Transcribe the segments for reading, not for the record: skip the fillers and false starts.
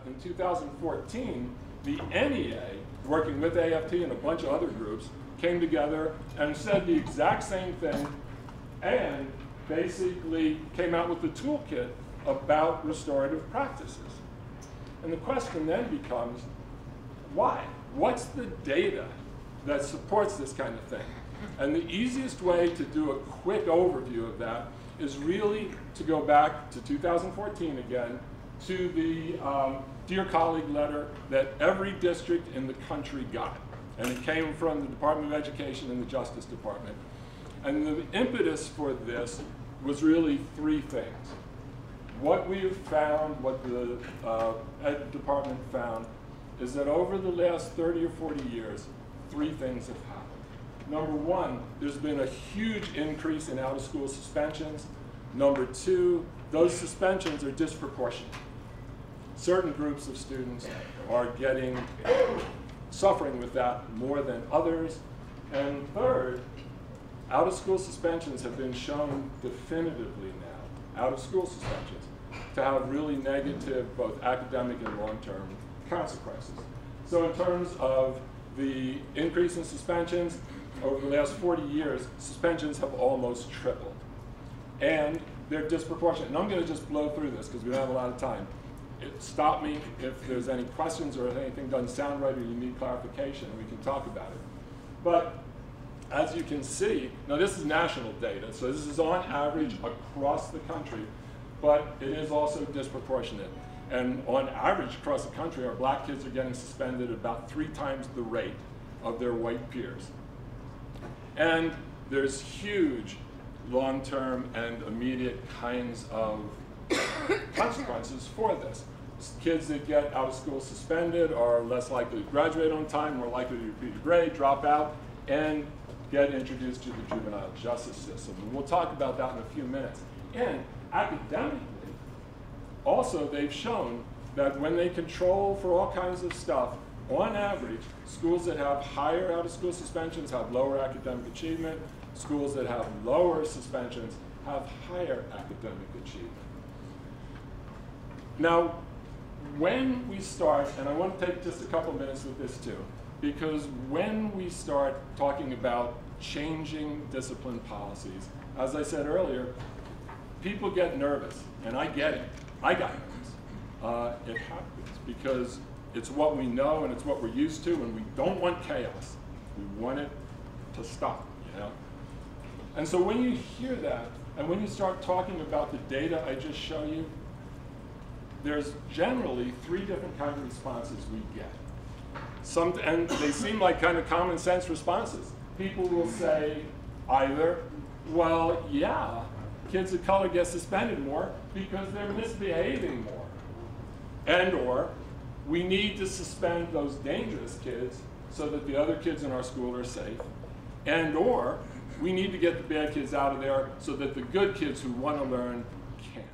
In 2014, the NEA, working with AFT and a bunch of other groups, came together and said the exact same thing and basically came out with the toolkit about restorative practices. And the question then becomes, why? What's the data that supports this kind of thing? And the easiest way to do a quick overview of that is really to go back to 2014 again, to the Dear Colleague letter that every district in the country got. And it came from the Department of Education and the Justice Department. And the impetus for this was really three things. What we've found, what the Ed Department found, is that over the last 30 or 40 years, three things have happened. Number one, there's been a huge increase in out-of-school suspensions. Number two, those suspensions are disproportionate. Certain groups of students are suffering with that more than others. And third, out-of-school suspensions have been shown definitively now, out-of-school suspensions, to have really negative both academic and long-term consequences. So in terms of the increase in suspensions, over the last 40 years, suspensions have almost tripled. And they're disproportionate. And I'm going to just blow through this because we don't have a lot of time. Stop me if there's any questions or if anything doesn't sound right or you need clarification, we can talk about it. But as you can see, now this is national data, so this is on average across the country, but it is also disproportionate. And on average across the country, our black kids are getting suspended at about 3 times the rate of their white peers. And there's huge long-term and immediate kinds of consequences for this. Kids that get out of school suspended are less likely to graduate on time, more likely to repeat a grade, drop out, and get introduced to the juvenile justice system. And we'll talk about that in a few minutes. And academically, also they've shown that when they control for all kinds of stuff, on average, schools that have higher out-of-school suspensions have lower academic achievement. Schools that have lower suspensions have higher academic achievement. Now, when we start, and I want to take just a couple minutes with this too, because when we start talking about changing discipline policies, as I said earlier, people get nervous, and I get it. I got nervous. It happens because it's what we know and it's what we're used to, and we don't want chaos. We want it to stop, you know? And so when you hear that, and when you start talking about the data I just showed you, there's generally 3 different kinds of responses we get. And they seem like kind of common sense responses. People will say either, well, yeah, kids of color get suspended more because they're misbehaving more. And or, we need to suspend those dangerous kids so that the other kids in our school are safe. And or, we need to get the bad kids out of there so that the good kids who want to learn can.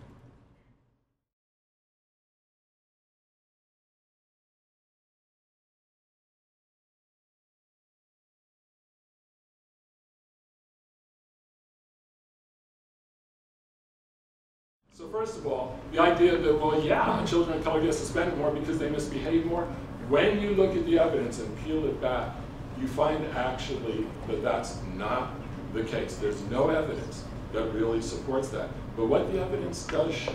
So first of all, the idea that, well, yeah, children of color get suspended more because they misbehave more. When you look at the evidence and peel it back, you find actually that that's not the case. There's no evidence that really supports that. But what the evidence does show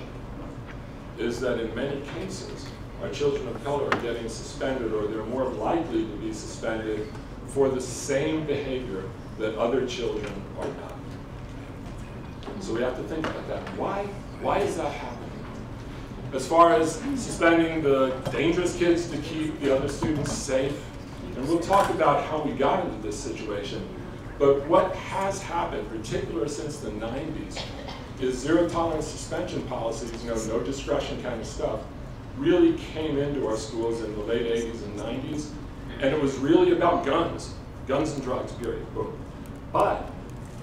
is that in many cases, our children of color are getting suspended, or they're more likely to be suspended for the same behavior that other children are not. So we have to think about that. Why is that happening? As far as suspending the dangerous kids to keep the other students safe, And we'll talk about how we got into this situation. But what has happened, particularly since the 90s, is zero-tolerance suspension policies, no discretion kind of stuff, really came into our schools in the late 80s and 90s. And it was really about guns and drugs, period, boom. But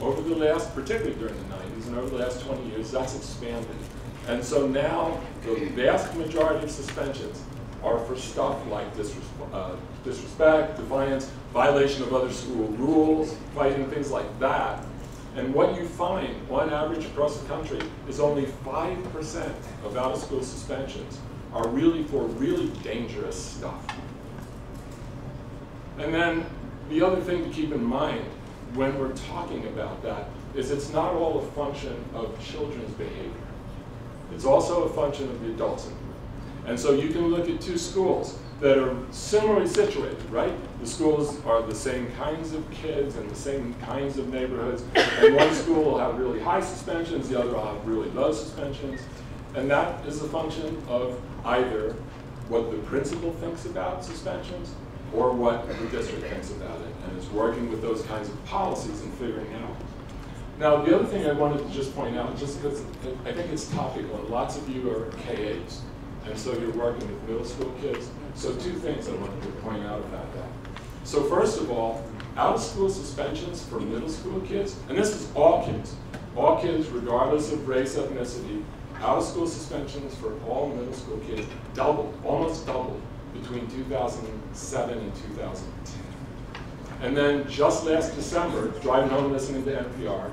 over the last, particularly during the 90s and over the last 20 years, that's expanded. And so now the vast majority of suspensions are for stuff like disrespect, defiance, violation of other school rules, fighting, things like that. And what you find, on average across the country, is only 5% of out-of-school suspensions are really for really dangerous stuff. And then the other thing to keep in mind when we're talking about that is it's not all a function of children's behavior. It's also a function of the adults in the room. And so you can look at two schools that are similarly situated, right? The schools are the same kinds of kids and the same kinds of neighborhoods. And one school will have really high suspensions, the other will have really low suspensions. And that is a function of either what the principal thinks about suspensions or what the district thinks about it. And it's working with those kinds of policies and figuring out. Now, the other thing I wanted to just point out, just because I think it's topical, and lots of you are KAs, and so you're working with middle school kids. So two things I wanted to point out about that. So first of all, out-of-school suspensions for middle school kids, and this is all kids regardless of race, ethnicity, out-of-school suspensions for all middle school kids doubled, almost doubled, between 2007 and 2010. And then just last December, driving home listening to NPR,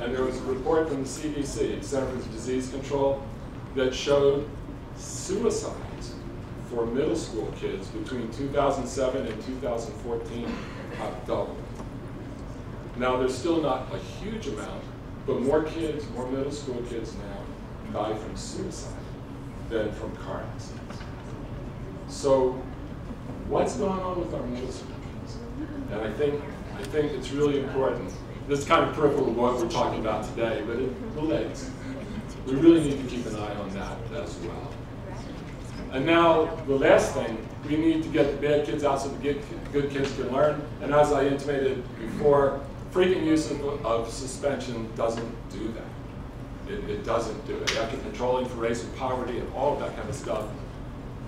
and there was a report from the CDC, Centers for Disease Control, that showed suicides for middle school kids between 2007 and 2014 have doubled. Now, there's still not a huge amount, but more kids, more middle school kids now die from suicide than from car accidents. So what's going on with our middle school kids? And I think it's really important. This is kind of peripheral to what we're talking about today, but it relates. We really need to keep an eye on that as well. And now, the last thing, we need to get the bad kids out so the good kids can learn. And as I intimated before, frequent use of suspension doesn't do that. It doesn't do it. After controlling for race and poverty and all of that kind of stuff,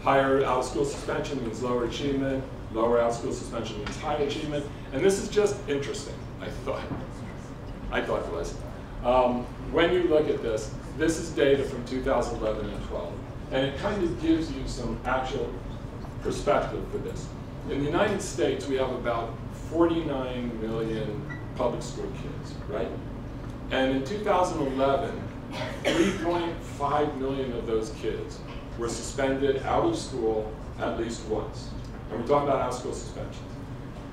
higher out-of-school suspension means lower achievement, lower out-of-school suspension means higher achievement. And this is just interesting, I thought it was. When you look at this is data from 2011 and 12. And it kind of gives you some actual perspective for this. In the United States, we have about 49 million public school kids, right? And in 2011, 3.5 million of those kids were suspended out of school at least once. And we're talking about out-of-school suspensions.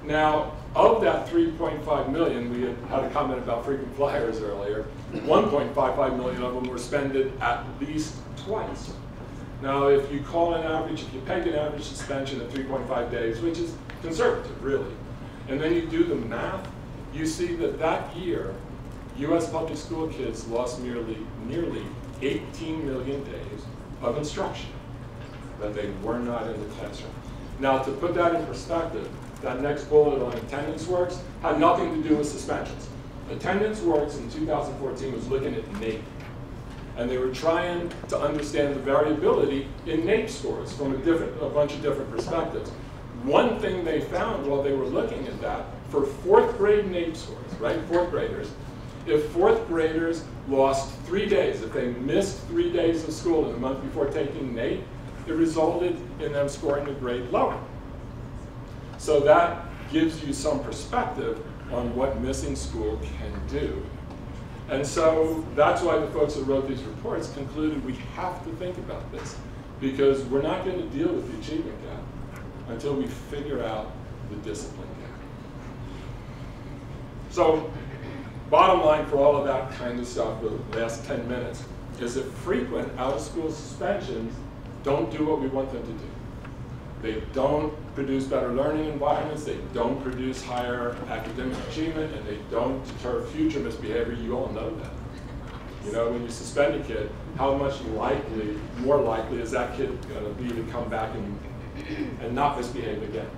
Now, of that 3.5 million, we had a comment about frequent flyers earlier, 1.55 million of them were suspended at least twice. Now, if you call an average, if you peg an average suspension at 3.5 days, which is conservative, really, and then you do the math, you see that that year, US public school kids lost nearly 18 million days of instruction, that they were not in the classroom. Now, to put that in perspective, that next bullet on attendance works had nothing to do with suspensions. Attendance works in 2014 was looking at NAEP. And they were trying to understand the variability in NAEP scores from a bunch of different perspectives. One thing they found while they were looking at that, for fourth grade NAEP scores, right, fourth graders, if fourth graders lost 3 days, if they missed 3 days of school in the month before taking NAEP, it resulted in them scoring a grade lower. So that gives you some perspective on what missing school can do. And so that's why the folks that wrote these reports concluded we have to think about this, because we're not going to deal with the achievement gap until we figure out the discipline gap. So bottom line for all of that kind of stuff, the last 10 minutes, is that frequent out-of-school suspensions don't do what we want them to do. They don't produce better learning environments, they don't produce higher academic achievement, and they don't deter future misbehavior. You all know that. You know, when you suspend a kid, how much more likely is that kid going to be to come back and not misbehave again?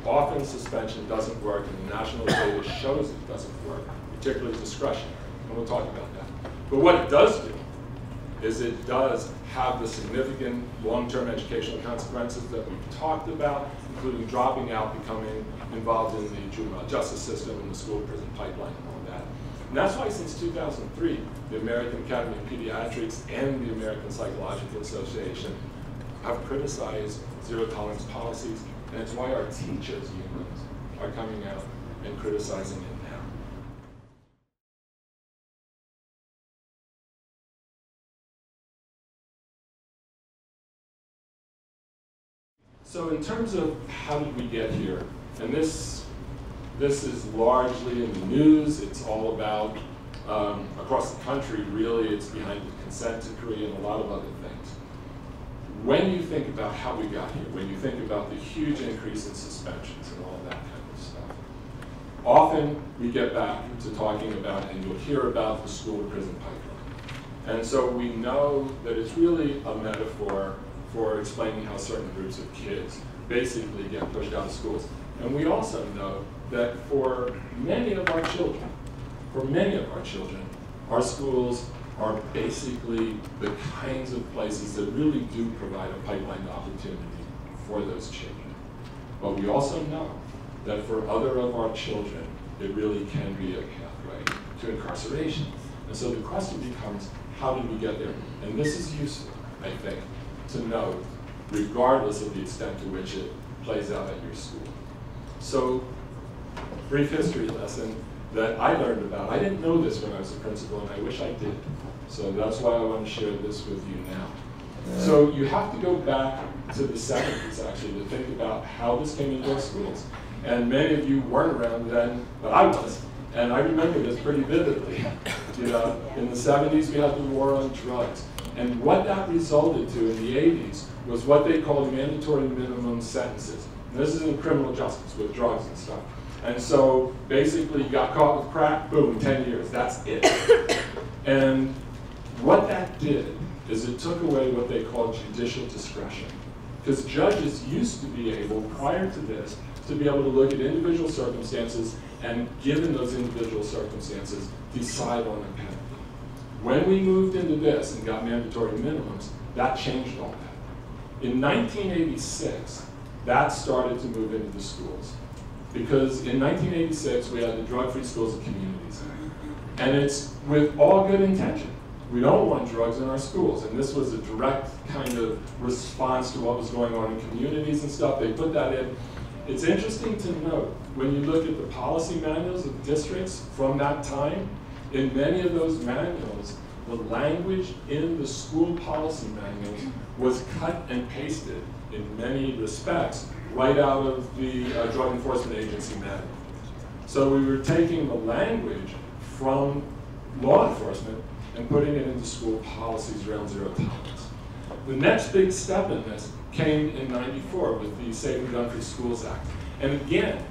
often suspension doesn't work, and the national data shows it doesn't work, particularly discretionary, and we'll talk about that. But what it does do is it does have the significant long-term educational consequences that we've talked about, including dropping out, becoming involved in the juvenile justice system and the school prison pipeline and all that. And that's why since 2003, the American Academy of Pediatrics and the American Psychological Association have criticized zero-tolerance policies, and it's why our teachers' unions are coming out and criticizing it now. So in terms of how did we get here, and this is largely in the news. It's all about, across the country, really, it's behind the consent decree and a lot of other things. When you think about how we got here, when you think about the huge increase in suspensions and all that kind of stuff, often we get back to talking about, and you'll hear about, the school to prison pipeline. And so we know that it's really a metaphor for explaining how certain groups of kids basically get pushed out of schools. And we also know that for many of our children, our schools are basically the kinds of places that really do provide a pipeline opportunity for those children. But we also know that for other of our children, it really can be a pathway to incarceration. And so the question becomes, how did we get there? And this is useful, I think, to know, regardless of the extent to which it plays out at your school. So, brief history lesson that I learned about. I didn't know this when I was a principal, and I wish I did. So that's why I want to share this with you now. So you have to go back to the 70s, actually, to think about how this came into our schools. And many of you weren't around then, but I was. And I remember this pretty vividly. You know, in the 70s, we had the war on drugs. And what that resulted to in the 80s was what they called mandatory minimum sentences. And this is in criminal justice with drugs and stuff. And so basically you got caught with crack, boom, 10 years, that's it. And what that did is it took away what they called judicial discretion. Because judges used to be able, prior to this, to be able to look at individual circumstances and, given those individual circumstances, decide on a penalty. When we moved into this and got mandatory minimums, that changed all that. In 1986, that started to move into the schools. Because in 1986, we had the Drug-Free Schools and Communities Act. And it's with all good intention. We don't want drugs in our schools. And this was a direct kind of response to what was going on in communities and stuff. They put that in. It's interesting to note, when you look at the policy manuals of districts from that time, in many of those manuals, the language in the school policy manuals was cut and pasted in many respects right out of the Drug Enforcement Agency manual. So we were taking the language from law enforcement and putting it into school policies around zero tolerance. The next big step in this came in '94 with the Safe and Gun-Free Schools Act. And again,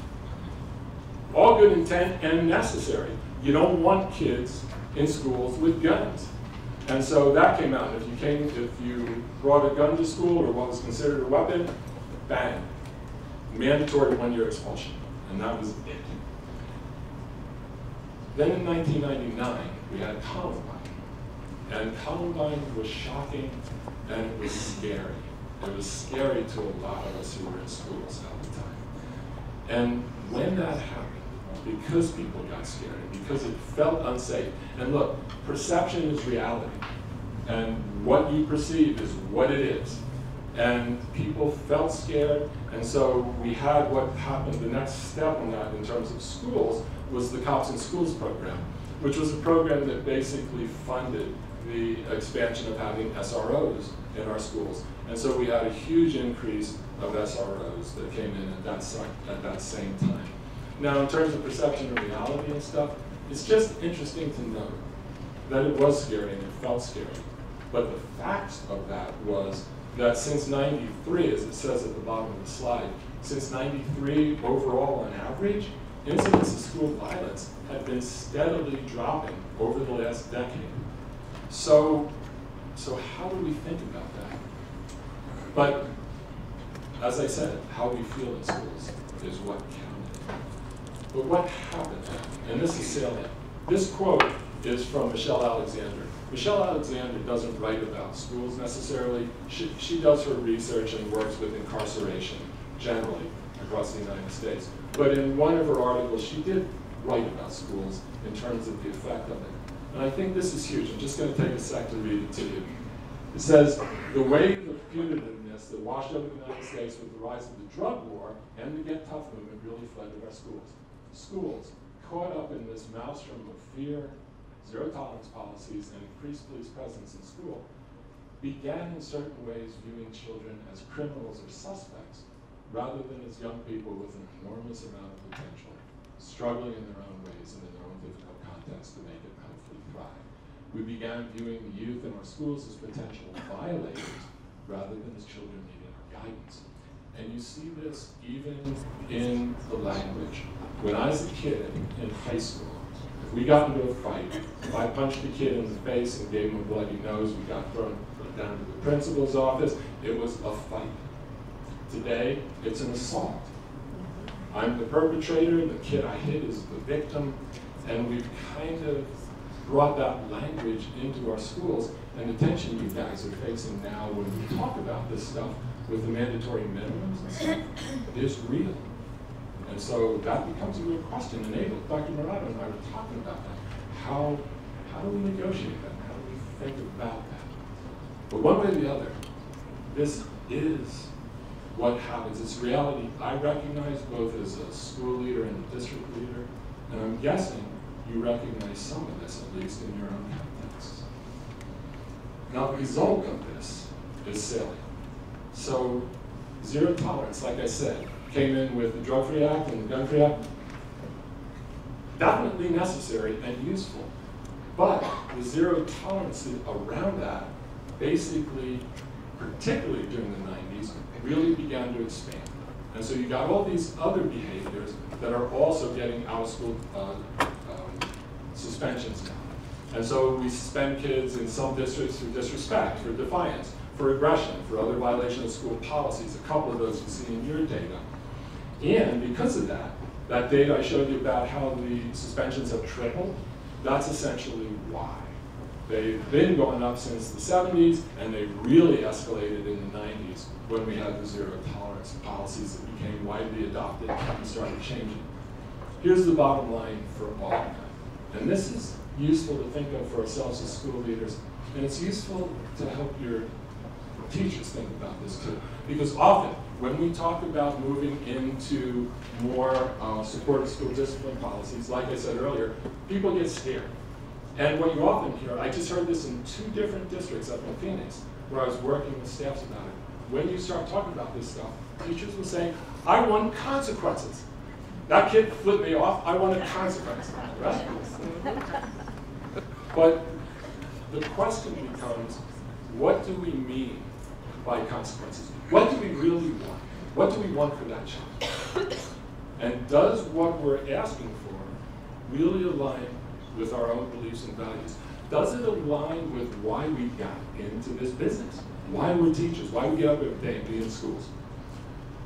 all good intent and necessary. You don't want kids in schools with guns. And so that came out. If you brought a gun to school or what was considered a weapon, bang. Mandatory 1-year expulsion. And that was it. Then in 1999, we had Columbine. And Columbine was shocking and it was scary. It was scary to a lot of us who were in schools at the time. And when that happened, because people got scared, because it felt unsafe. And look, perception is reality. And what you perceive is what it is. And people felt scared, and so we had what happened, the next step in that in terms of schools was the Cops in Schools program, which was a program that basically funded the expansion of having SROs in our schools. And so we had a huge increase of SROs that came in at that same time. Now, in terms of perception and reality and stuff, it's just interesting to note that it was scary and it felt scary. But the facts of that was that since '93, as it says at the bottom of the slide, since '93, overall on average, incidents of school violence had been steadily dropping over the last decade. So how do we think about that? But as I said, how we feel in schools is what counted. But what happened then? And this is salient. This quote is from Michelle Alexander. Michelle Alexander doesn't write about schools necessarily. She does her research and works with incarceration generally across the United States. But in one of her articles, she did write about schools in terms of the effect of it. And I think this is huge. I'm just going to take a sec to read it to you. It says, the wave of punitiveness that washed over the United States with the rise of the drug war and the Get Tough movement really flooded our schools. Schools, caught up in this maelstrom of fear, zero-tolerance policies, and increased police presence in school, began in certain ways viewing children as criminals or suspects, rather than as young people with an enormous amount of potential, struggling in their own ways and in their own difficult contexts to make it hopefully thrive. We began viewing the youth in our schools as potential violators, rather than as children needing our guidance. And you see this even in the language. When I was a kid in high school, if we got into a fight, if I punched a kid in the face and gave him a bloody nose, we got thrown down to the principal's office, it was a fight. Today, it's an assault. I'm the perpetrator, the kid I hit is the victim, and we've kind of brought that language into our schools, and the tension you guys are facing now when we talk about this stuff with the mandatory minimums and stuff is real. And so that becomes a real question. And Dr. Murado and I were talking about that. How do we negotiate that? How do we think about that? But one way or the other, this is what happens. It's reality I recognize both as a school leader and a district leader, and I'm guessing you recognize some of this, at least in your own context. Now, the result of this is salient. So, zero tolerance, like I said, came in with the Drug-Free Act and the Gun-Free Act. Definitely necessary and useful. But the zero tolerance around that, basically, particularly during the 90s, really began to expand. And so you got all these other behaviors that are also getting out-of-school suspensions now. And so we suspend kids in some districts for disrespect, for defiance, for aggression, for other violation of school policies. A couple of those you see in your data. And because of that, that data I showed you about how the suspensions have tripled, that's essentially why. They've been going up since the 70s, and they really escalated in the 90s when we had the zero tolerance policies that became widely adopted and started changing. Here's the bottom line for all of that. And this is useful to think of for ourselves as school leaders, and it's useful to help your teachers think about this too. Because often, when we talk about moving into more supportive school discipline policies, like I said earlier, people get scared. And what you often hear, I just heard this in 2 different districts up in Phoenix, where I was working with staffs about it. When you start talking about this stuff, teachers will say, I want consequences. That kid flipped me off, I want a consequence, right? But the question becomes, what do we mean by consequences? What do we really want? What do we want for that child? And does what we're asking for really align with our own beliefs and values? Does it align with why we got into this business? Why we're teachers? Why we get up every day and be in schools?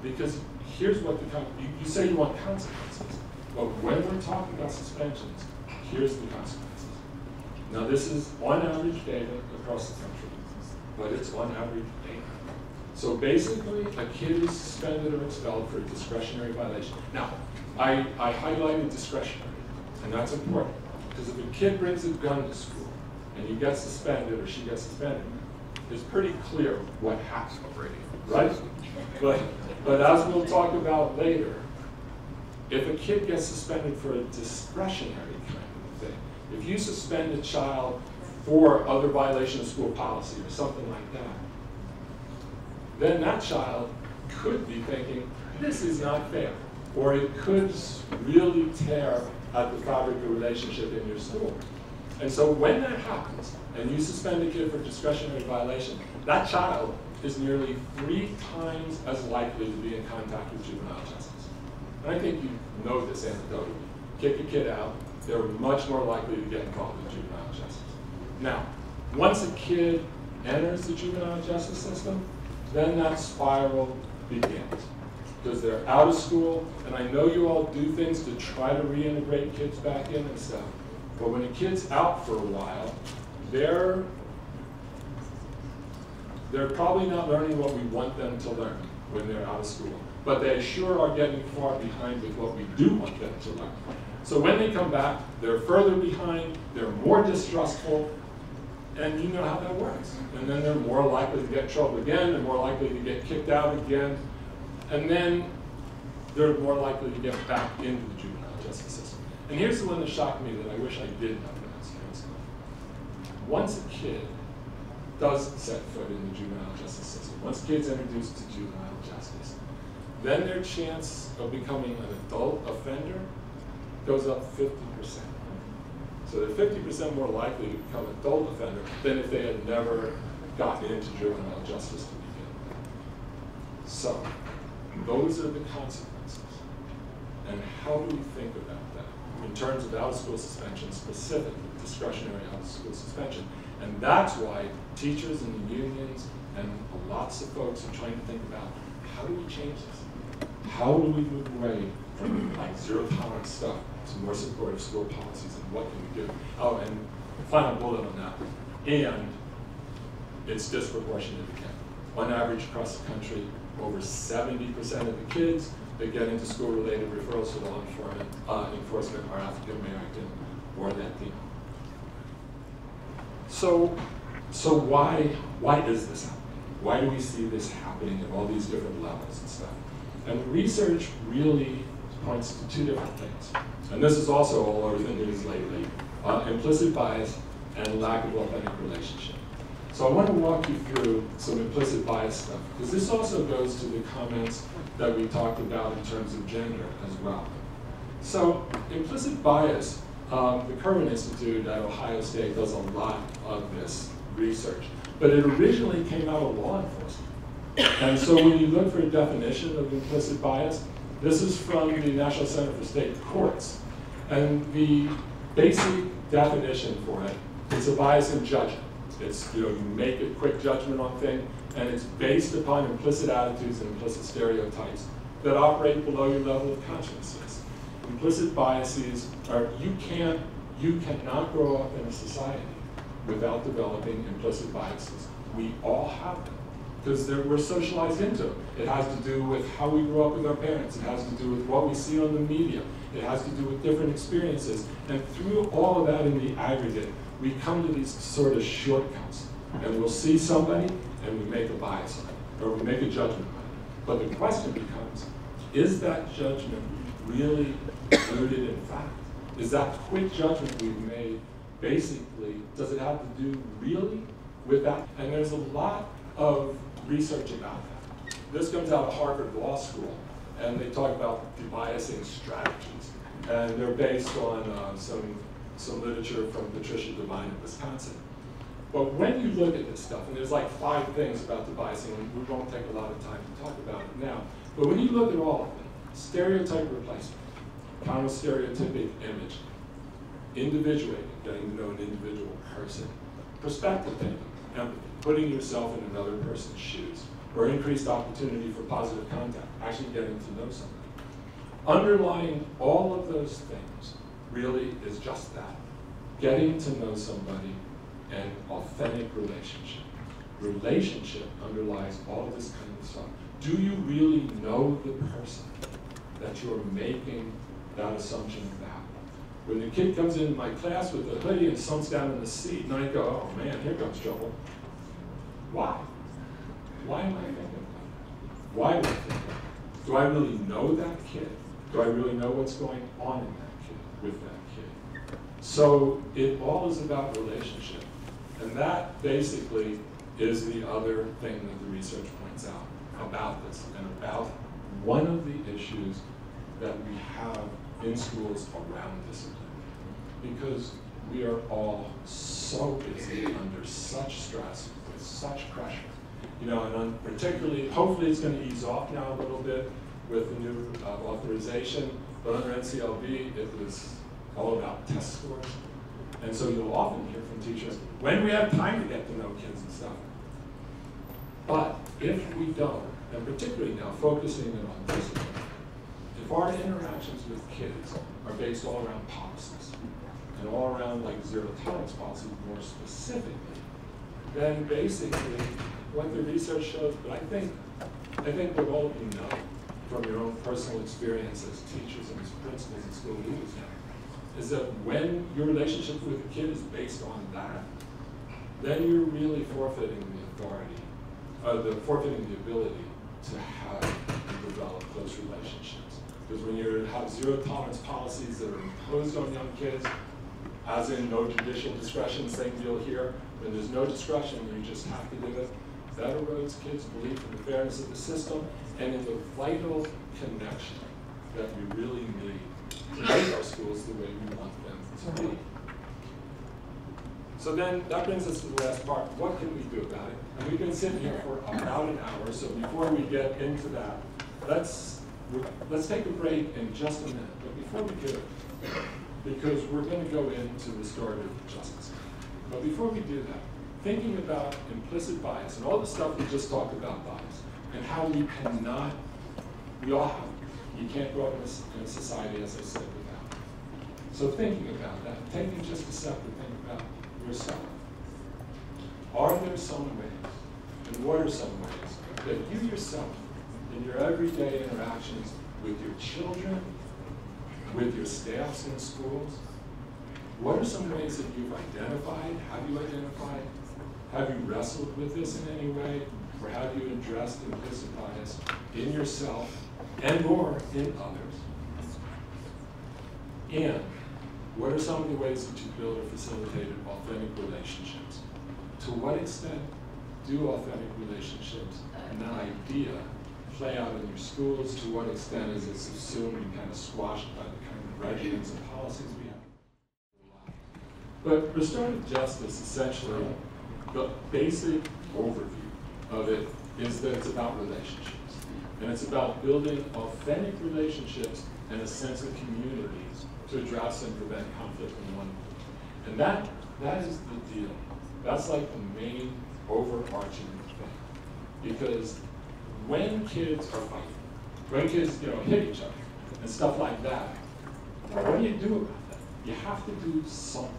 Because here's what you say you want consequences, but when we're talking about suspensions, here's the consequences. Now this is on average data across the country, but it's on average data. So basically, a kid is suspended or expelled for a discretionary violation. Now, I highlighted discretionary, and that's important, because if a kid brings a gun to school and he gets suspended or she gets suspended, it's pretty clear what happens already, right? But as we'll talk about later, if a kid gets suspended for a discretionary kind of thing, if you suspend a child for other violation of school policy or something like that, then that child could be thinking, this is not fair. Or it could really tear at the fabric of relationship in your school. And so when that happens, and you suspend a kid for discretionary violation, that child is nearly 3 times as likely to be in contact with juvenile justice. And I think you know this anecdotally. Kick a kid out, they're much more likely to get involved with juvenile justice. Now, once a kid enters the juvenile justice system, then that spiral begins. because they're out of school, and I know you all do things to try to reintegrate kids back in and stuff, but when a kid's out for a while, they're probably not learning what we want them to learn when they're out of school, but they sure are getting far behind with what we do want them to learn. So when they come back, they're further behind, they're more distrustful, and you know how that works. And then they're more likely to get in trouble again, they're more likely to get kicked out again, and then they're more likely to get back into the juvenile justice system. And here's the one that shocked me that I wish I did know when I was in school. Once a kid does set foot in the juvenile justice system, once kids introduced to juvenile justice, then their chance of becoming an adult offender goes up 50%. So they're 50% more likely to become an adult offender than if they had never gotten into juvenile justice to begin with. So those are the consequences. And how do we think about that in terms of out-of-school suspension, specifically discretionary out-of-school suspension? And that's why teachers and the unions and lots of folks are trying to think about, how do we change this? How do we move away from like zero-tolerance stuff to more supportive school policies, and what can we do? Oh, and final bullet on that. And it's disproportionate again. On average across the country, over 70% of the kids that get into school-related referrals to law enforcement are African American or Latino. So why is this happening? Why do we see this happening at all these different levels and stuff? And research really points to two different things. And this is also all over the news lately. Implicit bias and lack of authentic relationship. So I want to walk you through some implicit bias stuff, because this also goes to the comments that we talked about in terms of gender as well. So implicit bias, the Kerman Institute at Ohio State does a lot of this research, but it originally came out of law enforcement. And so when you look for a definition of implicit bias, this is from the National Center for State Courts. And the basic definition for it, it's a bias in judgment. It's, you make a quick judgment on things, and it's based upon implicit attitudes and implicit stereotypes that operate below your level of consciousness. Implicit biases are, you cannot grow up in a society without developing implicit biases. We all have them, because we're socialized into them. It has to do with how we grew up with our parents. It has to do with what we see on the media. It has to do with different experiences. And through all of that in the aggregate, we come to these sort of shortcuts. And we'll see somebody, and we make a bias on it, or we make a judgment on it. But the question becomes, is that judgment really rooted in fact? Is that quick judgment we've made, basically, does it have to do really with that? And there's a lot of research about that. This comes out of Harvard Law School, and they talk about debiasing strategies. And they're based on some literature from Patricia Devine in Wisconsin. But when you look at this stuff, and there's like 5 things about debiasing, and we won't take a lot of time to talk about it now, but when you look at all of them, stereotype replacement, counter-stereotypic image, individuating, getting to know an individual person, perspective taking, empathy, putting yourself in another person's shoes, or increased opportunity for positive contact, actually getting to know somebody. Underlying all of those things really is just that, getting to know somebody and authentic relationship. Relationship underlies all of this kind of stuff. Do you really know the person that you're making that assumption about? When the kid comes into my class with a hoodie and sun's down in the seat, and I go, oh man, here comes trouble. Why? Why am I thinking about that? Why am I thinking about that? Do I really know that kid? Do I really know what's going on in that kid, with that kid? So it all is about relationship. And that basically is the other thing that the research points out about this, and about one of the issues that we have in schools around discipline. Because we are all so busy under such stress, with such pressure. And particularly, hopefully it's going to ease off now a little bit with the new authorization, but under NCLB, it was all about test scores. And so you'll often hear from teachers, when we have time to get to know kids and stuff. But if we don't, and particularly now focusing in on discipline, if our interactions with kids are based all around policies, and all around like zero tolerance policies more specifically, then basically what the research shows, but I think what all of you know from your own personal experience as teachers and as principals and school leaders now, is that when your relationship with a kid is based on that, then you're really forfeiting the authority, forfeiting the ability to have and develop close relationships. Because when you have zero tolerance policies that are imposed on young kids, as in no judicial discretion, same deal here, when there's no discretion, you just have to do it, that erodes kids' belief in the fairness of the system and in the vital connection that we really need to make our schools the way we want them to be. So then that brings us to the last part. What can we do about it? And we've been sitting here for about an hour, so before we get into that, let's take a break in just a minute. But before we do it, because we're going to go into restorative justice. But before we do that, thinking about implicit bias and all the stuff we just talked about bias, and how we all have it. You can't grow up in a society, as I said, without it. So thinking about that, taking just a second to think about yourself. Are there some ways, and what are some ways, that you yourself, in your everyday interactions with your children, with your staffs in schools, what are some ways that you've identified? Have you identified? Have you wrestled with this in any way? Or have you addressed implicit bias in yourself and or in others? And what are some of the ways that you build or facilitated authentic relationships? To what extent do authentic relationships and that idea play out in your schools? To what extent is it subsumed and kind of squashed by the kind of regimens and policies we have? But restorative justice, essentially, the basic overview of it is that it's about relationships. And it's about building authentic relationships and a sense of community to address and prevent conflict in one. And that is the deal. That's like the main overarching thing. Because when kids are fighting, when kids hit each other and stuff like that, what do you do about that? You have to do something.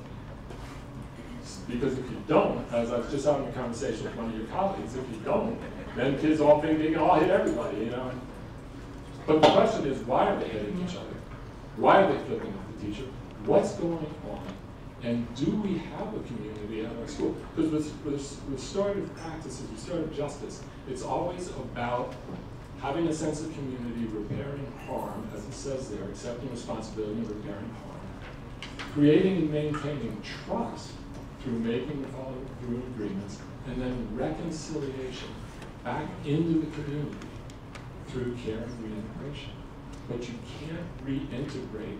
Because if you don't, as I was just having a conversation with one of your colleagues, if you don't, then kids all think they can all hit everybody, But the question is, why are they hitting each other? Why are they flipping at the teacher? What's going on? And do we have a community at our school? Because with restorative practices, restorative justice, it's always about having a sense of community, repairing harm, as it says there, accepting responsibility and repairing harm, creating and maintaining trust through making and following through agreements, and then reconciliation back into the community through care and reintegration. But you can't reintegrate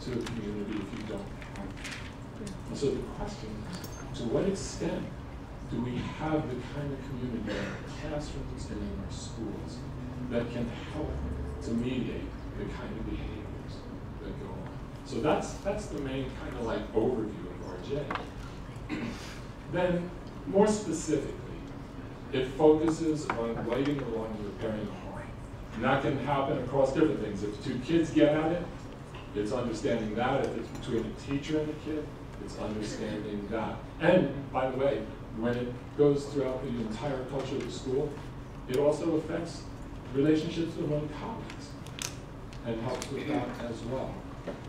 to a community if you don't have it. And so the question is, to what extent do we have the kind of community in our classrooms and in our schools that can help to mediate the kind of behaviors that go on? So that's the main kind of like overview of RJ. Then, more specifically, it focuses on righting the wrong and repairing the harm. And that can happen across different things. If two kids get at it, it's understanding that. If it's between a teacher and a kid, it's understanding that. And, by the way, when it goes throughout the entire culture of the school, it also affects relationships among colleagues and helps with that as well.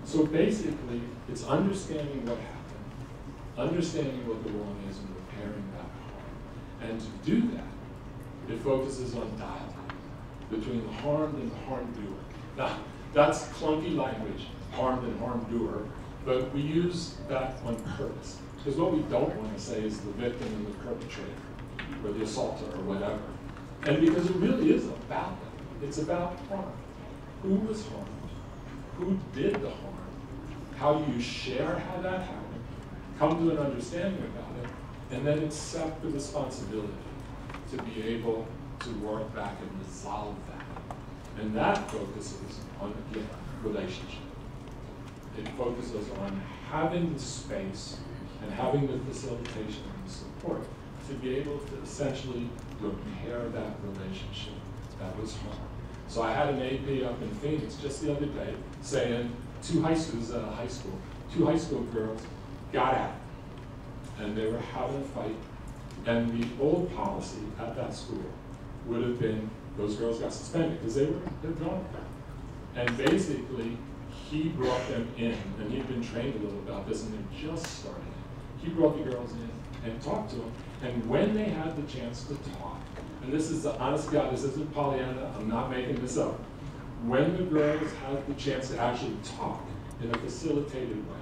So basically, it's understanding what happened, understanding what the wrong is and repairing that harm. And to do that, it focuses on dialogue between the harmed and the harmed doer. Now, that's clunky language, harmed and harmed doer, but we use that on purpose. Because what we don't want to say is the victim and the perpetrator, or the assaulter, or whatever. And because it really is about that. It's about harm. Who was harmed? Who did the harm? How do you share how that happened? Come to an understanding about it, and then accept the responsibility to be able to work back and resolve that. And that focuses on, again, relationship. It focuses on having the space and having the facilitation and the support to be able to essentially repair that relationship That was harm. So I had an AP up in Phoenix just the other day saying two high school girls got out, and they were having a fight, and the old policy at that school would have been those girls got suspended because they're drunk. And basically, he brought them in, and he'd been trained a little about this, and they're just starting it. He brought the girls in and talked to them, and when they had the chance to talk, and this is the honest to God, this isn't Pollyanna, I'm not making this up. When the girls had the chance to actually talk in a facilitated way,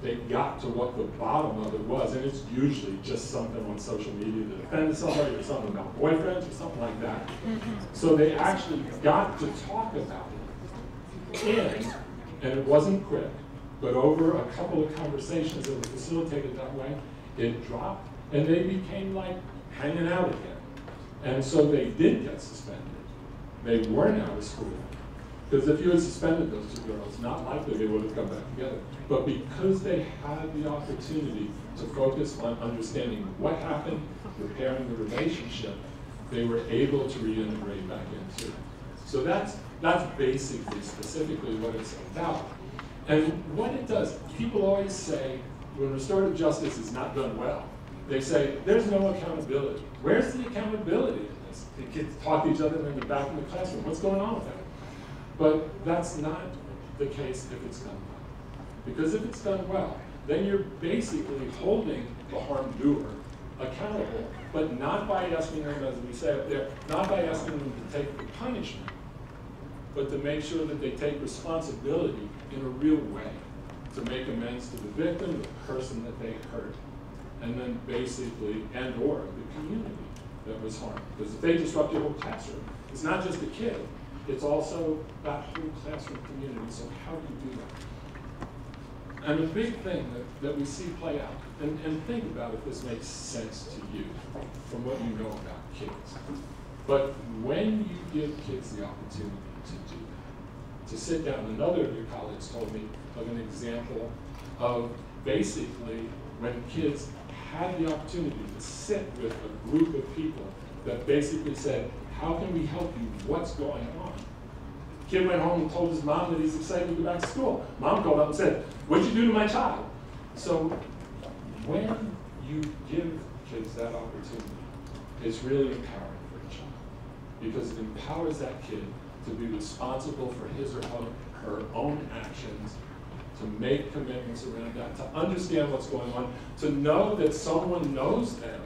they got to what the bottom of it was, and it's usually just something on social media that offended somebody, or something about boyfriends, or something like that. So they actually got to talk about it. And it wasn't quick, but over a couple of conversations that were facilitated that way, it dropped, and they became like hanging out again. And so they did get suspended. They weren't out of school. Because if you had suspended those two girls, not likely they would have come back together. But because they had the opportunity to focus on understanding what happened, repairing the relationship, they were able to reintegrate back into it. So that's basically, specifically what it's about. And what it does, people always say, when restorative justice is not done well, they say, there's no accountability. Where's the accountability in this? The kids talk to each other in the back of the classroom. What's going on with that? But that's not the case if it's done well. Because if it's done well, then you're basically holding the harm doer accountable, but not by asking them, as we say up there, not by asking them to take the punishment, but to make sure that they take responsibility in a real way to make amends to the victim, the person that they hurt, and then basically, and or the community that was harmed. Because if they disrupt your whole classroom, it's not just the kid, it's also that whole classroom community. So how do you do that? And the big thing that we see play out, and think about if this makes sense to you from what you know about kids. But when you give kids the opportunity to do that, to sit down, another of your colleagues told me of an example of basically when kids had the opportunity to sit with a group of people that basically said, how can we help you? What's going on? Kid went home and told his mom that he's excited to go back to school. Mom called up and said, what'd you do to my child? So when you give kids that opportunity, it's really empowering for the child. Because it empowers that kid to be responsible for his or her own actions, to make commitments around that, to understand what's going on, to know that someone knows them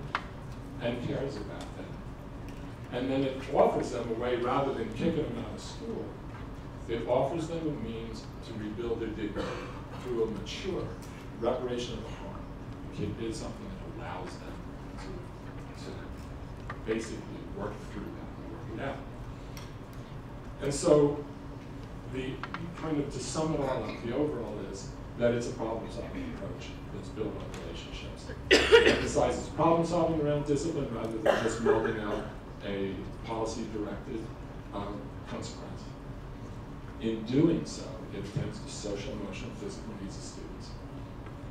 and cares about them. And then it offers them a way, rather than kicking them out of school, it offers them a means to rebuild their dignity through a mature reparation of the harm. The kid did something that allows them to basically work through that and work it out. And so, the kind of, to sum it all up, the overall is that it's a problem-solving approach that's built on relationships. It emphasizes problem-solving around discipline rather than just melding out a policy-directed consequence. In doing so, it attends to social, emotional, physical needs of students.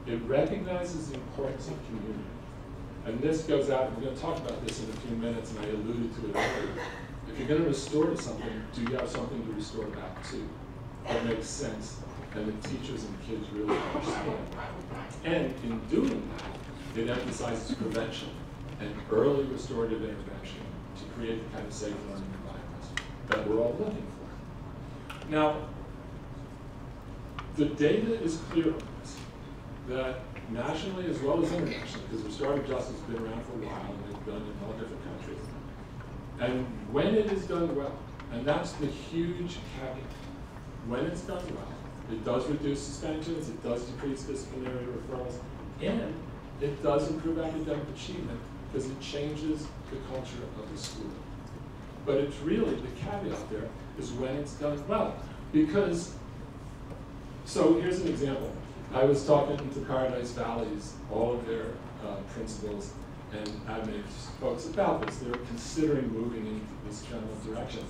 It recognizes the importance of community. And this goes out, and we're going to talk about this in a few minutes, and I alluded to it earlier. If you're going to restore to something, do you have something to restore back to that makes sense and the teachers and kids really understand? And in doing that, it emphasizes prevention and early restorative intervention to create the kind of safe learning environments that we're all looking for. Now, the data is clear on this, that nationally as well as internationally, because restorative justice has been around for a while and it's done in all different countries. And when it is done well, and that's the huge caveat, when it's done well, it does reduce suspensions, it does decrease disciplinary referrals, and it does improve academic achievement because it changes the culture of the school. But it's really, the caveat there is when it's done well. Because, so here's an example. I was talking to Paradise Valley's, all of their principals and admin folks about this. They were considering moving into this general direction.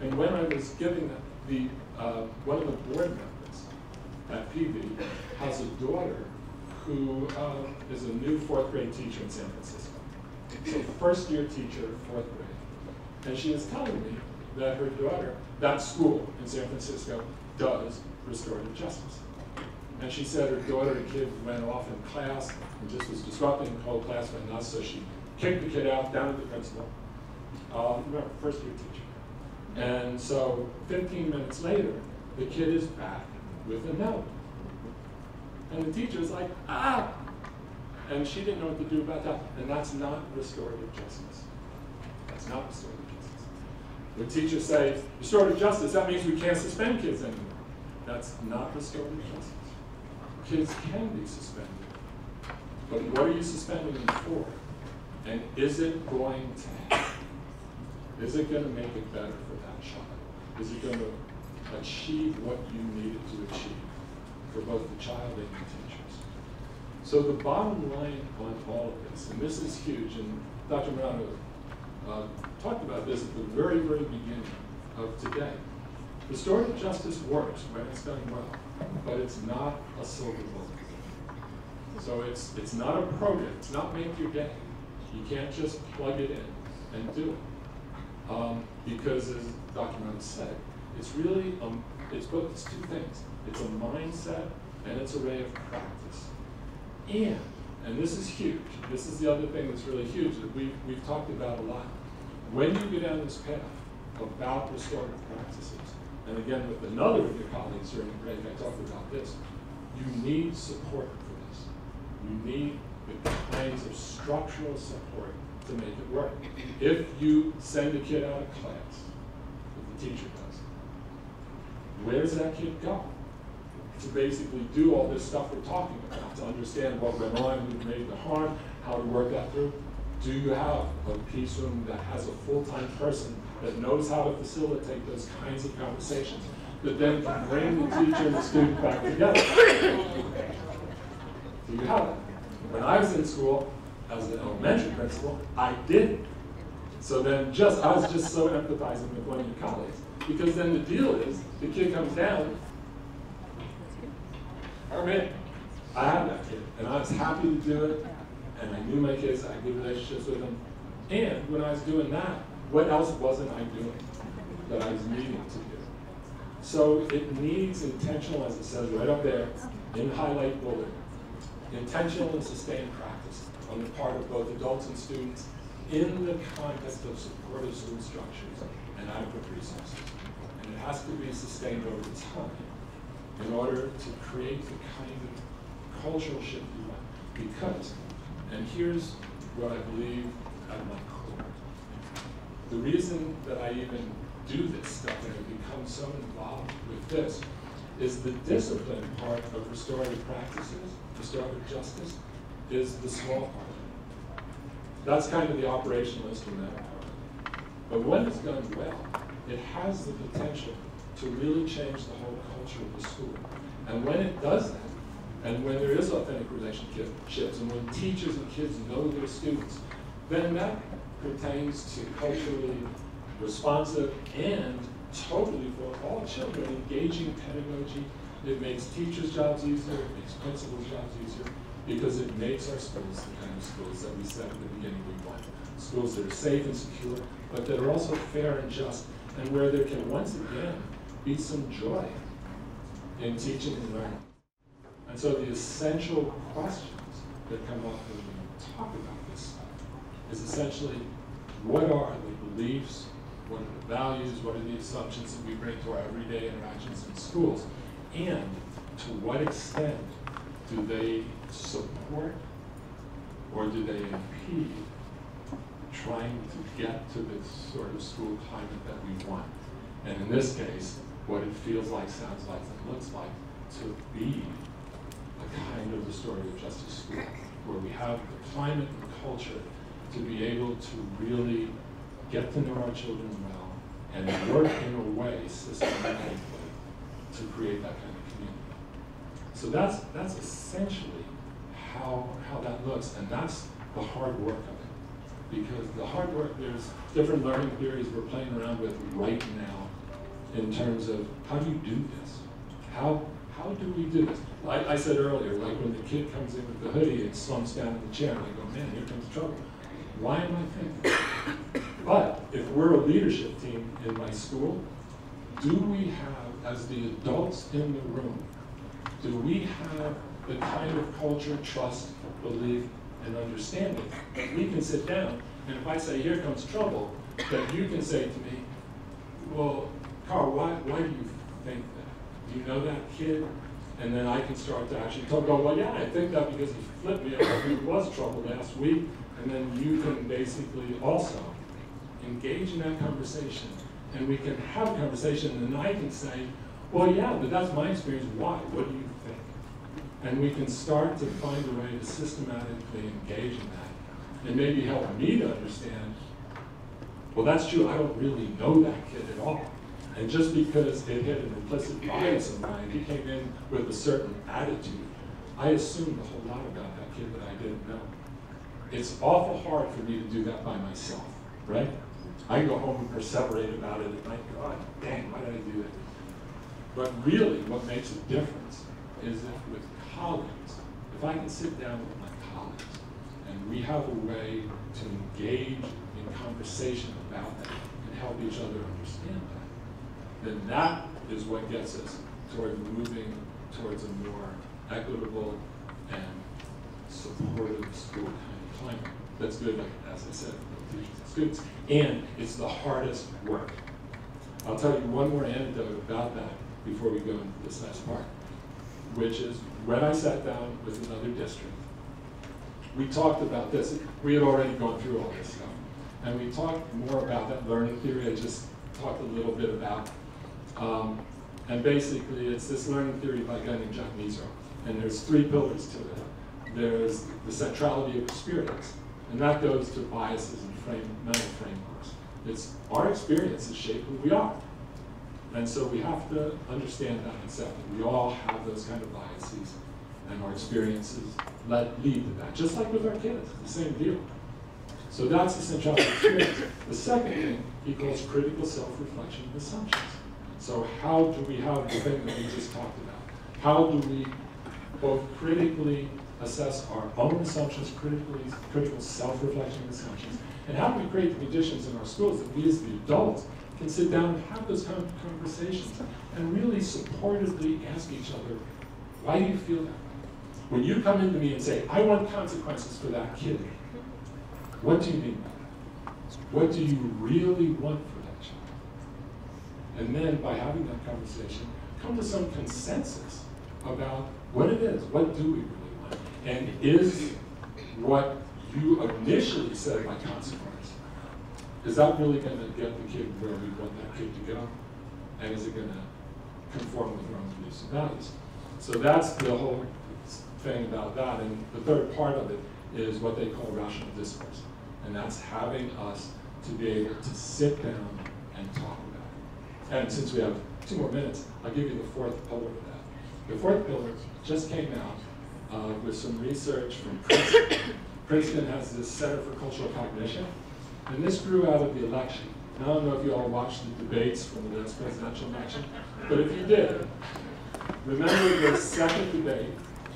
And when I was giving them, one of the board members at PV has a daughter who is a new 4th grade teacher in San Francisco. So first year teacher, 4th grade. And she was telling me that her daughter, that school in San Francisco, does restorative justice. And she said her daughter and kid went off in class and just was disrupting the whole class went nuts, so she kicked the kid out, down to the principal, first year teacher. And so 15 minutes later, the kid is back with a note. And the teacher's like, ah! And she didn't know what to do about that. And that's not restorative justice. That's not restorative justice. When teachers say, restorative justice, that means we can't suspend kids anymore. That's not restorative justice. Kids can be suspended. But what are you suspending them for? And is it going to make it better for that child? Is it going to achieve what you need it to achieve for both the child and the teachers? So the bottom line on all of this, and this is huge, and Dr. Morano talked about this at the very, very beginning of today. Restorative justice works when it's done well, but it's not a silver bullet. So it's not a program. It's not make your day. You can't just plug it in and do it. Because as Dr. Morano said, it's really, it's two things. It's a mindset and it's a way of practice. And this is huge. This is the other thing that's really huge that we've talked about a lot. When you go down this path about restorative practices, and again with another of your colleagues during the break, I talked about this, you need support for this. You need the kinds of structural support to make it work. If you send a kid out of class, if the teacher does, where does that kid go? To basically do all this stuff we're talking about, to understand what went on, who made the harm, how to work that through. Do you have a peace room that has a full-time person that knows how to facilitate those kinds of conversations, that then can bring the teacher and the student back together? Do you have that? When I was in school, as an elementary principal, I didn't. So then I was just so empathizing with one of your colleagues. Because then the deal is, the kid comes down, Herman, I had that kid, and I was happy to do it, and I knew my kids, I had good relationships with them. And when I was doing that, what else wasn't I doing that I was needing to do? So it needs intentional, as it says right up there, in highlight bullet, intentional and sustained practice on the part of both adults and students in the context of supportive school structures and adequate resources. And it has to be sustained over time in order to create the kind of cultural shift we want. Because, and here's what I believe at my core, the reason that I even do this stuff and have become so involved with this is the discipline part of restorative practices, restorative justice, is the small part of it. That's kind of the operational instrumental part. But when it's done well, it has the potential to really change the whole culture of the school. And when it does that, and when there is authentic relationships, and when teachers and kids know their students, then that pertains to culturally responsive and totally for all children engaging pedagogy. It makes teachers' jobs easier, it makes principals' jobs easier, because it makes our schools the kind of schools that we said at the beginning we want. Schools that are safe and secure, but that are also fair and just, and where there can once again be some joy in teaching and learning. And so the essential questions that come up when we talk about this stuff is essentially, what are the beliefs, what are the values, what are the assumptions that we bring to our everyday interactions in schools, and to what extent do they support or do they impede trying to get to this sort of school climate that we want? And in this case, what it feels like, sounds like, and looks like to be a kind of restorative justice school, where we have the climate and culture to be able to really get to know our children well and work in a way systematically to create that kind of community. So that's essentially how that looks, and that's the hard work of it. Because the hard work, there's different learning theories we're playing around with right now in terms of how do you do this? How do we do this? Like I said earlier, like when the kid comes in with the hoodie and slumps down in the chair, and I go, man, here comes trouble. Why am I thinking? But if we're a leadership team in my school, do we have, as the adults in the room, do we have the kind of culture, trust, belief, and understanding that we can sit down, and if I say, here comes trouble, that you can say to me, well, Carl, why do you think that? Do you know that kid? And then I can start to actually talk about, well, yeah, I think that because he flipped me. I think it was trouble last week. And then you can basically also engage in that conversation. And we can have a conversation, and then I can say, well, yeah, but that's my experience. Why? What do you think? And we can start to find a way to systematically engage in that. And maybe help me to understand, well, that's true, I don't really know that kid at all. And just because it had an implicit bias of mine, he came in with a certain attitude, I assumed a whole lot about that kid that I didn't know. It's awful hard for me to do that by myself, right? I go home and perseverate about it, and I go, God dang, why did I do that? But really, what makes a difference is if with colleagues, if I can sit down with my colleagues, and we have a way to engage in conversation about that and help each other understand that, then that is what gets us toward moving towards a more equitable and supportive school kind of climate. That's good, as I said, for teachers and students. And it's the hardest work. I'll tell you one more anecdote about that before we go into this next part, which is when I sat down with another district, we talked about this. We had already gone through all this stuff. And we talked more about that learning theory. I just talked a little bit about. And basically, it's this learning theory by a guy named Jack Measro. And there's 3 pillars to it. There's the centrality of experience. And that goes to biases and mental frameworks. It's our experiences shape who we are. And so we have to understand that and accept that we all have those kind of biases, and our experiences lead to that. Just like with our kids, the same deal. So that's the centrality of experience. The second thing he calls critical self-reflection and assumptions. So how do we have the thing that we just talked about? How do we both critically assess our own assumptions, critical self-reflection and assumptions, and how do we create the conditions in our schools that we as the adults can sit down and have those kind of conversations and really supportively ask each other, why do you feel that way? When you come into me and say, I want consequences for that kid, what do you mean by that? What do you really want for that child? And then by having that conversation, come to some consensus about what it is, what do we really want? And is what you initially said by consequence, is that really going to get the kid where we want that kid to go? And is it going to conform with our own beliefs and values? So that's the whole thing about that. And the third part of it is what they call rational discourse. And that's having us to be able to sit down and talk about it. And since we have 2 more minutes, I'll give you the 4th pillar of that. The 4th pillar just came out with some research from Princeton. Princeton has this Center for Cultural Cognition. And this grew out of the election. And I don't know if you all watched the debates from the last presidential election, but if you did, remember the second debate,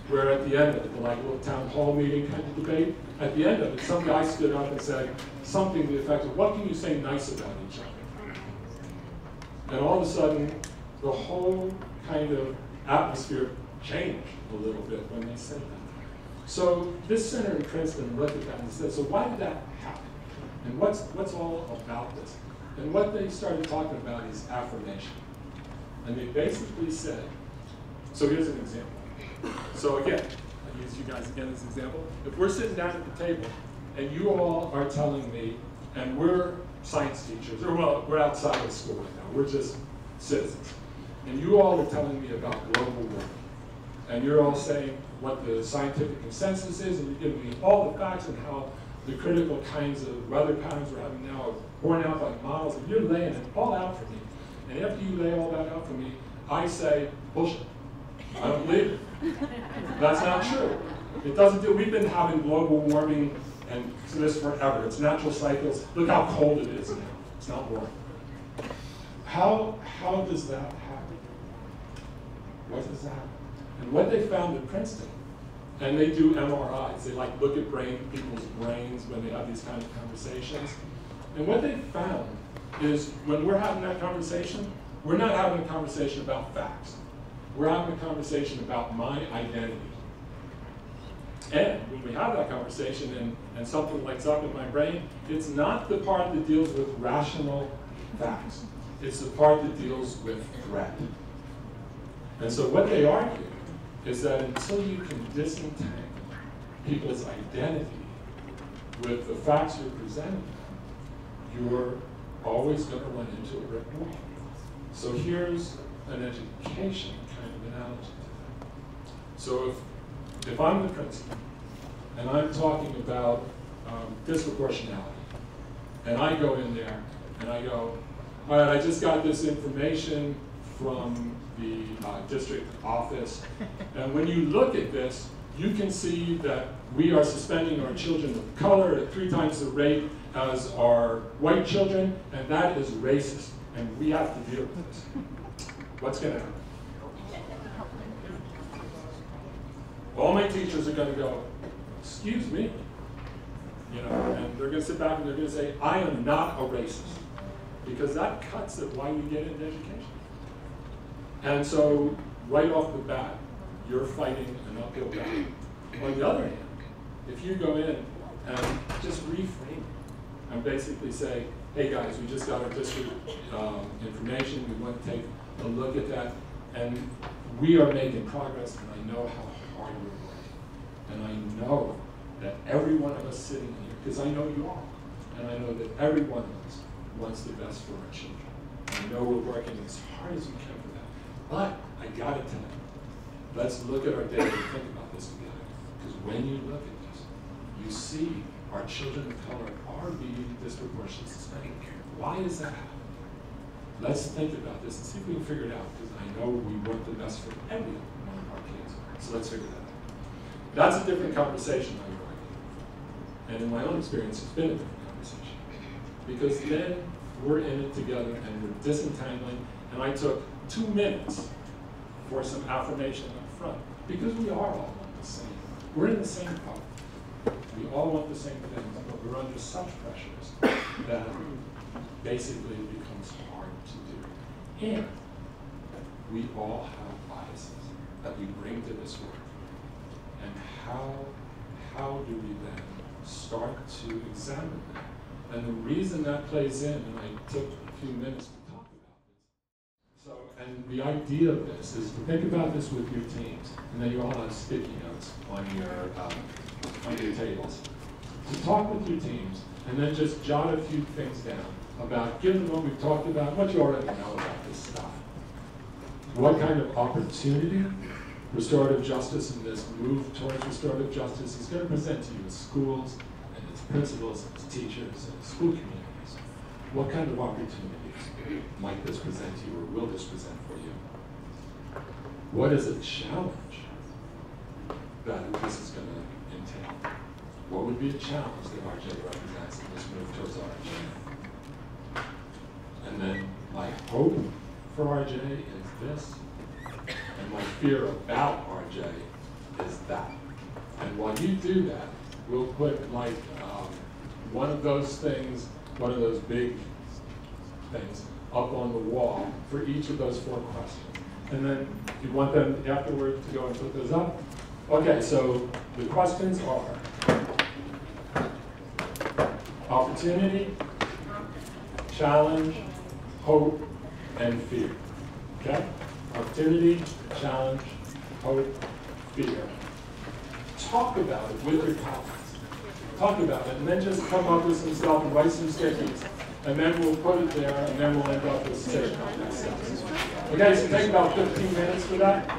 where at the end of it, the like little town hall meeting kind of debate, at the end of it, some guy stood up and said something to the effect of, what can you say nice about each other? And all of a sudden, the whole kind of atmosphere changed a little bit when they said that. So this center in Princeton looked at that and said, so why did that happen? And what's all about this? And what they started talking about is affirmation. And they basically said, so here's an example. So again, I use you guys again as an example. If we're sitting down at the table, and you all are telling me, and we're science teachers, or well, we're outside of school right now, we're just citizens, and you all are telling me about global warming, and you're all saying what the scientific consensus is, and you're giving me all the facts and how the critical kinds of weather patterns we're having now are borne out by models, and you're laying it all out for me. And after you lay all that out for me, I say, bullshit. I don't believe it. That's not true. It doesn't do, we've been having global warming and this forever. It's natural cycles. Look how cold it is now. It's not warm. How does that happen? What does that happen? And what they found at Princeton And they do MRIs. They like look at people's brains when they have these kind of conversations. And what they found is when we're having that conversation, we're not having a conversation about facts. We're having a conversation about my identity. And when we have that conversation and something lights up in my brain, it's not the part that deals with rational facts. It's the part that deals with threat. And so what they argue is that until you can disentangle people's identity with the facts you're presenting, you're always going to run into a brick wall. So here's an education kind of analogy to that. So if I'm the principal and I'm talking about disproportionality, and I go in there and I go, all right, I just got this information from the district office, and when you look at this, you can see that we are suspending our children of color at 3 times the rate as our white children, and that is racist, and we have to deal with this. What's going to happen? All my teachers are going to go, excuse me, you know, and they're going to sit back and they're going to say, I am not a racist, because that cuts at why we get into education. And so, right off the bat, you're fighting an uphill battle. On the other hand, if you go in and just reframe it and basically say, hey guys, we just got our district information, we want to take a look at that, and we are making progress, and I know how hard we're working. And I know that every one of us sitting here, because I know you all, and I know that every one of us wants the best for our children. I know we're working as hard as we can for that. But I gotta tell you, let's look at our data and think about this together. Because when you look at this, you see our children of color are being disproportionately suspended. Why is that happening? Let's think about this and see if we can figure it out, because I know we want the best for every one of our kids. So let's figure that out. That's a different conversation, I would argue. And in my own experience, it's been a different conversation. Because then we're in it together and we're disentangling, and I took 2 minutes for some affirmation up front. Because we are all the same. We're in the same boat. We all want the same things, but we're under such pressures that basically it becomes hard to do. And we all have biases that we bring to this work. And how do we then start to examine that? And the reason that plays in, and I took a few minutes to talk about this. So, and the idea of this is to think about this with your teams, and then you all have sticky notes on your tables. To talk with your teams, and then just jot a few things down about, given what we've talked about, what you already know about this stuff. What kind of opportunity restorative justice and this move towards restorative justice is going to present to you as schools and as principals and as teachers and as school communities. What kind of opportunities might this present to you, or will this present for you? What is a challenge that this is going to entail? What would be a challenge that RJ represents in this move towards RJ? And then my hope for RJ is this, and my fear about RJ is that. And while you do that, we'll put like one of those things, one of those big things, up on the wall for each of those 4 questions. And then you want them afterward to go and put those up? Okay, so the questions are opportunity, challenge, hope, and fear. Okay? Opportunity, challenge, hope, fear. Talk about it with your colleagues. Talk about it, and then just come up with some stuff and write some stickies. And then we'll put it there, and then we'll end up with session on next steps. Okay, so take about 15 minutes for that.